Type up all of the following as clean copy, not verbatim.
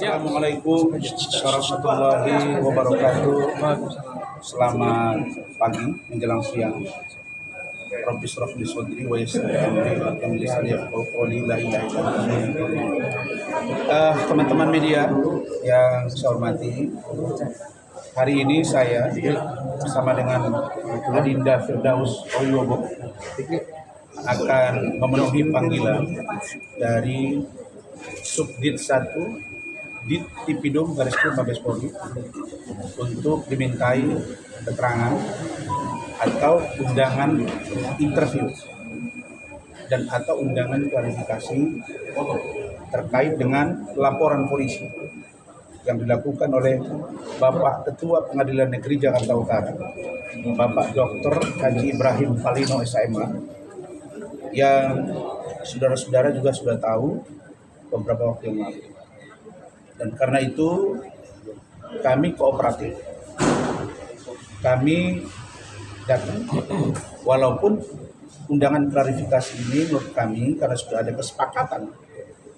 Assalamualaikum warahmatullahi wabarakatuh. Selamat pagi menjelang siang. Rabbi shrah li sadri wa yassir li amri wahlul 'uqdatam min lisani yafqahu qawli. La ilaha illallah. Teman-teman media yang saya hormati, hari ini saya bersama dengan Adinda Firdaus Wibowo akan memenuhi panggilan dari Subdit 1 Dit Tipidum Bareskrim Mabes Polri untuk dimintai keterangan atau undangan interview dan atau undangan klarifikasi terkait dengan laporan polisi yang dilakukan oleh Bapak Ketua Pengadilan Negeri Jakarta Utara, Bapak Dr. Haji Ibrahim Palino SMA, yang saudara-saudara juga sudah tahu beberapa waktu yang lalu. Dan karena itu kami kooperatif, kami datang, walaupun undangan klarifikasi ini menurut kami karena sudah ada kesepakatan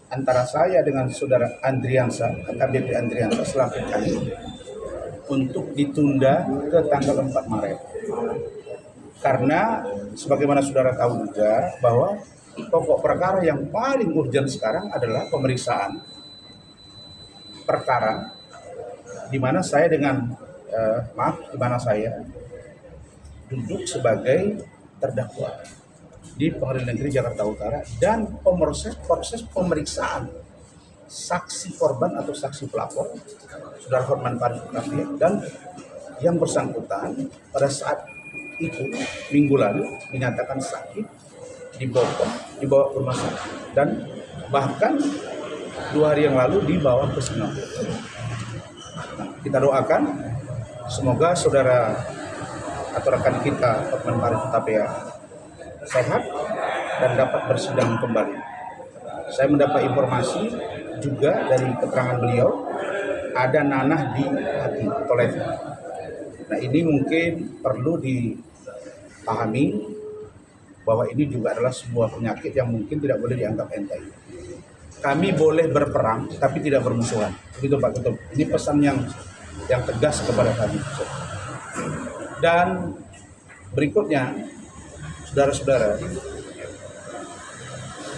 antara saya dengan saudara Andriansa, AKBP Andriansa selaku kami, untuk ditunda ke tanggal 4 Maret. Karena sebagaimana saudara tahu juga bahwa pokok perkara yang paling urgent sekarang adalah pemeriksaan perkara di mana saya duduk sebagai terdakwa di Pengadilan Negeri Jakarta Utara dan proses pemeriksaan saksi korban atau saksi pelapor Saudara Hotman Paris Utapia, dan yang bersangkutan pada saat itu minggu lalu dinyatakan sakit, dibawa ke rumah sakit, dan bahkan 2 hari yang lalu dibawa ke Singapura. Nah, kita doakan semoga saudara atau rekan kita Hotman Paris Utapia sehat dan dapat bersidang kembali. Saya mendapat informasi juga dari keterangan beliau ada nanah di hati atau leher. Nah, ini mungkin perlu dipahami bahwa ini juga adalah sebuah penyakit yang mungkin tidak boleh dianggap enteng. Kami boleh berperang tapi tidak bermusuhan. Begitu Pak Ketum. Ini pesan yang tegas kepada kami. Dan berikutnya, saudara-saudara,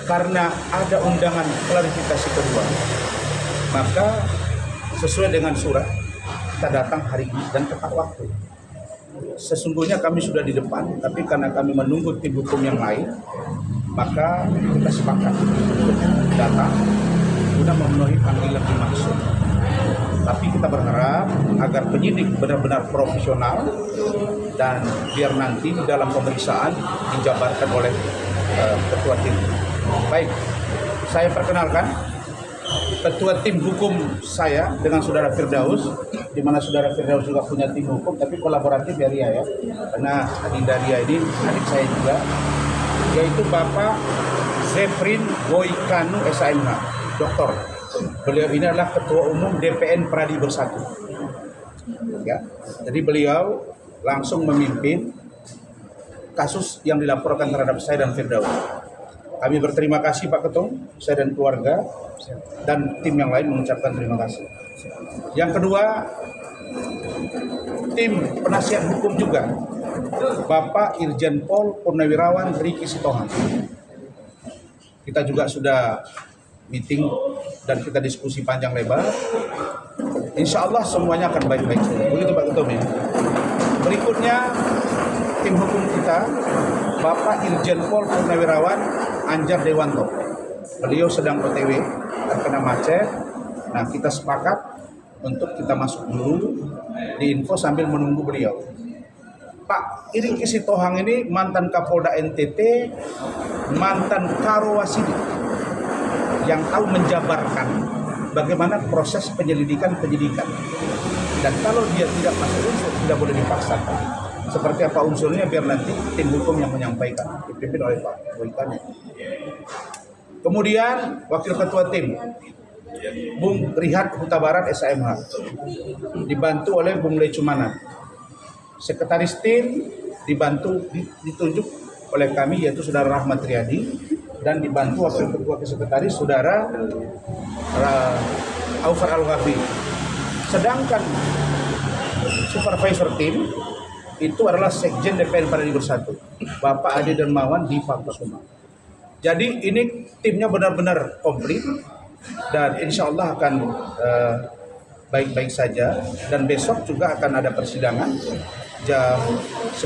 karena ada undangan klarifikasi kedua, maka sesuai dengan surat kita datang hari ini dan tepat waktu. Sesungguhnya kami sudah di depan, tapi karena kami menunggu tim hukum yang lain, maka kita sepakat untuk datang guna memenuhi panggilan dimaksud. Tapi kita berharap agar penyidik benar-benar profesional dan biar nanti di dalam pemeriksaan dijabarkan oleh ketua tim. Baik, saya perkenalkan ketua tim hukum saya dengan saudara Firdaus, di mana saudara Firdaus juga punya tim hukum tapi kolaboratif ya Ria ya, karena Adinda Ria ini adik saya juga, yaitu Bapak Zefrin Boykanu SMH, doktor. Beliau ini adalah ketua umum DPN Pradi Bersatu. Ya, jadi beliau langsung memimpin kasus yang dilaporkan terhadap saya dan Firdaus. Kami berterima kasih Pak Ketum, saya dan keluarga dan tim yang lain mengucapkan terima kasih. Yang kedua, tim penasihat hukum juga, Bapak Irjen Pol Purnawirawan Riki Sitohang. Kita juga sudah meeting dan kita diskusi panjang lebar. Insya Allah semuanya akan baik-baik saja. Begitu Pak Ketum ya. Berikutnya, tim hukum kita, Bapak Irjen Pol Purnawirawan Anjar Dewanto. Beliau sedang OTW terkena macet. Nah, kita sepakat untuk kita masuk dulu di info sambil menunggu beliau. Pak Riki Sitohang ini mantan Kapolda NTT, mantan Karowasidi, yang tahu menjabarkan bagaimana proses penyidikan. Dan kalau dia tidak masuk unsur, tidak boleh dipaksakan. Seperti apa unsurnya biar nanti tim hukum yang menyampaikan, dipimpin oleh Pak Boykanu. Kemudian Wakil Ketua Tim Bung Rihat Huta Barat SMH dibantu oleh Bung Lecumana. Sekretaris tim ditunjuk oleh kami yaitu Saudara Rahmat Riyadi, dan dibantu Wakil Ketua Sekretaris Saudara Aufar Al-Ghafi. Sedangkan supervisor tim itu adalah Sekjen DPR Partai Bersatu, Bapak Ade Darmawan di Kusuma. Jadi ini timnya benar-benar komplit dan insya Allah akan baik-baik saja. Dan besok juga akan ada persidangan jam 10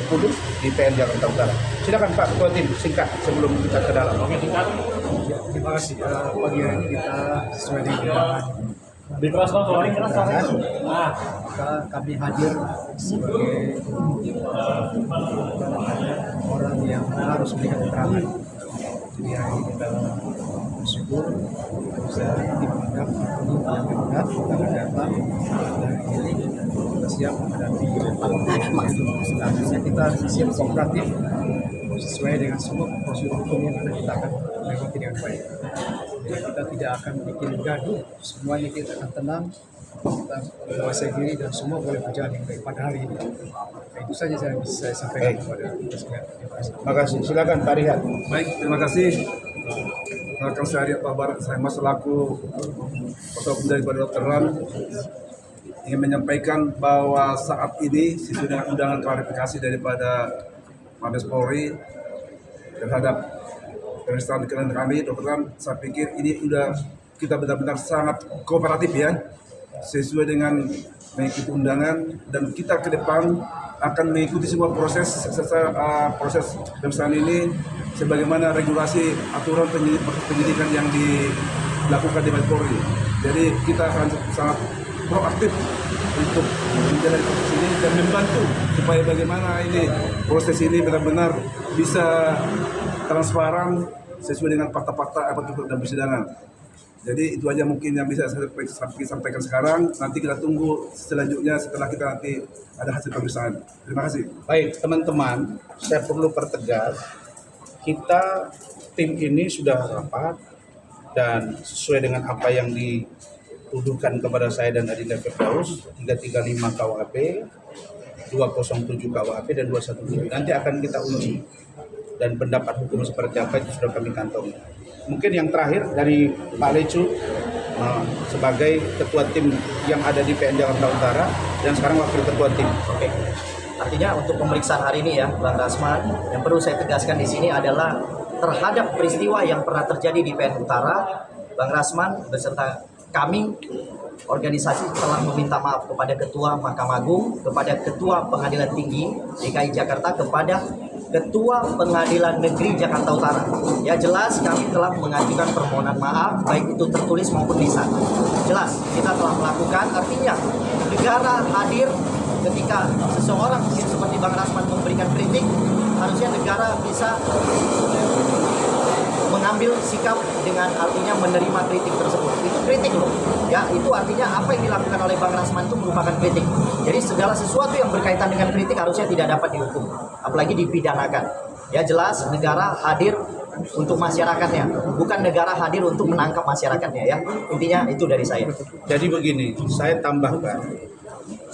di PN Jakarta Utara. Silakan Pak Ketua Tim, singkat sebelum kita ke dalam. Oke, singkat. Ya, terima kasih. Pagi hari ini kita sesuai dengan undangan. Kami hadir sebagai orang yang harus memberikan keterangan. Jadi hari ini kita bersyukur bisa dianggap ini yang benar karena datang dan ini kita siap menghadapi selanjutnya kita siap kooperatif sesuai dengan semua prosedur hukum yang ada, kita akan mengikuti dengan baik. Jadi kita tidak akan bikin gaduh, semuanya kita akan tenang, kita menguasai diri dan semua boleh berjalan dengan baik pada hari ini. Nah, itu saja yang bisa saya sampaikan kepada kita sekalian. Terima kasih. Silakan Pak Rihan. Baik, terima kasih. Rekan saya Pak Barat, saya selaku kuasa hukum dari Dr. Ram ingin menyampaikan bahwa saat ini sesuai dengan undangan klarifikasi daripada Mabes Polri terhadap pemeriksaan klien kami, Dr. Ram, saya pikir ini sudah kita benar-benar sangat kooperatif ya, sesuai dengan mengikuti undangan, dan kita ke depan akan mengikuti semua proses pemeriksaan ini sebagaimana regulasi aturan penyidikan yang dilakukan di Mabes Polri. Jadi kita akan sangat proaktif untuk menjalani proses ini dan membantu supaya bagaimana ini proses ini benar-benar bisa transparan sesuai dengan fakta-fakta apa dan persidangan. Jadi itu aja mungkin yang bisa saya sampaikan sekarang. Nanti kita tunggu selanjutnya setelah kita nanti ada hasil pemeriksaan. Terima kasih. Baik teman-teman, saya perlu pertegas, kita tim ini sudah rapat dan sesuai dengan apa yang dituduhkan kepada saya dan Adinda Firdaus, 335 KUHP, 207 KUHP dan 217. Nanti akan kita uji dan pendapat hukum seperti apa itu sudah kami kantongi. Mungkin yang terakhir dari Pak Lecu sebagai ketua tim yang ada di PN Jakarta Utara dan sekarang wakil ketua tim. Oke. Artinya untuk pemeriksaan hari ini ya, Bang Rasman, yang perlu saya tegaskan di sini adalah terhadap peristiwa yang pernah terjadi di PN Utara, Bang Rasman beserta kami organisasi telah meminta maaf kepada Ketua Mahkamah Agung, kepada Ketua Pengadilan Tinggi DKI Jakarta, kepada Ketua Pengadilan Negeri Jakarta Utara. Ya jelas kami telah mengajukan permohonan maaf, baik itu tertulis maupun lisan. Jelas kita telah melakukan, artinya negara hadir ketika seseorang seperti Bang Rasman memberikan kritik, harusnya negara bisa mengambil sikap dengan artinya menerima kritik tersebut. Itu kritik loh. Ya, itu artinya apa yang dilakukan oleh Bang Rasman itu merupakan kritik. Jadi segala sesuatu yang berkaitan dengan kritik harusnya tidak dapat dihukum, apalagi dipidanakan. Ya jelas negara hadir untuk masyarakatnya, bukan negara hadir untuk menangkap masyarakatnya ya. Intinya itu dari saya. Jadi begini, saya tambahkan,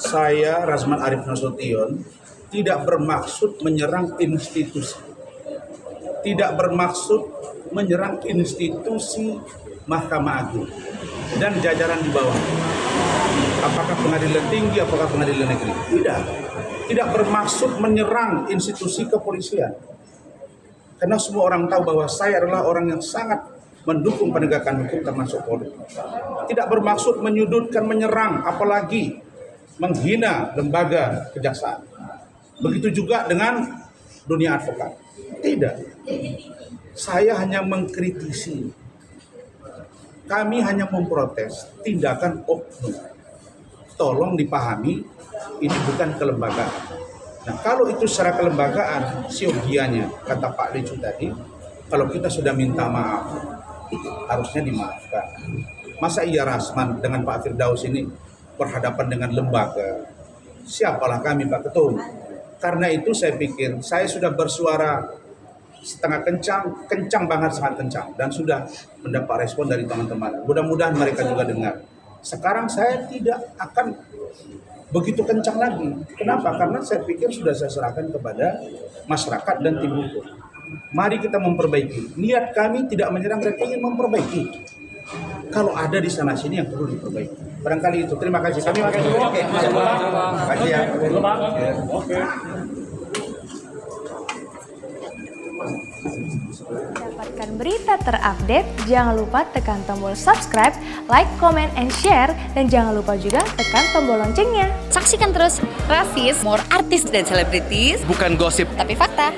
saya Rasman Arief Nasution tidak bermaksud menyerang institusi, tidak bermaksud menyerang institusi Mahkamah Agung dan jajaran di bawah. Apakah pengadilan tinggi, apakah pengadilan negeri? Tidak bermaksud menyerang institusi kepolisian. Karena semua orang tahu bahwa saya adalah orang yang sangat mendukung penegakan hukum termasuk Polri. Tidak bermaksud menyudutkan, menyerang, apalagi menghina lembaga kejaksaan. Begitu juga dengan dunia advokat. Tidak. Saya hanya mengkritisi. Kami hanya memprotes tindakan oknum. Tolong dipahami, ini bukan kelembagaan. Nah, kalau itu secara kelembagaan, siogianya, kata Pak Lecu tadi, kalau kita sudah minta maaf, harusnya dimaafkan. Masa iya Rasman dengan Pak Firdaus ini berhadapan dengan lembaga? Siapalah kami, Pak Ketum? Karena itu saya pikir, saya sudah bersuara setengah kencang banget, sangat kencang, dan sudah mendapat respon dari teman-teman. Mudah-mudahan mereka juga dengar. Sekarang saya tidak akan begitu kencang lagi. Kenapa? Karena saya pikir sudah saya serahkan kepada masyarakat dan tim hukum. Mari kita memperbaiki. Niat kami tidak menyerang, mereka ingin memperbaiki. kalau ada di sana sini yang perlu diperbaiki. Barangkali itu. Terima kasih. Kami oke. Terima kasih ya. Dapatkan berita terupdate, jangan lupa tekan tombol subscribe, like, comment, and share, dan jangan lupa juga tekan tombol loncengnya. Saksikan terus Raffi's More Artis dan Selebritis, Bukan gosip. tapi fakta.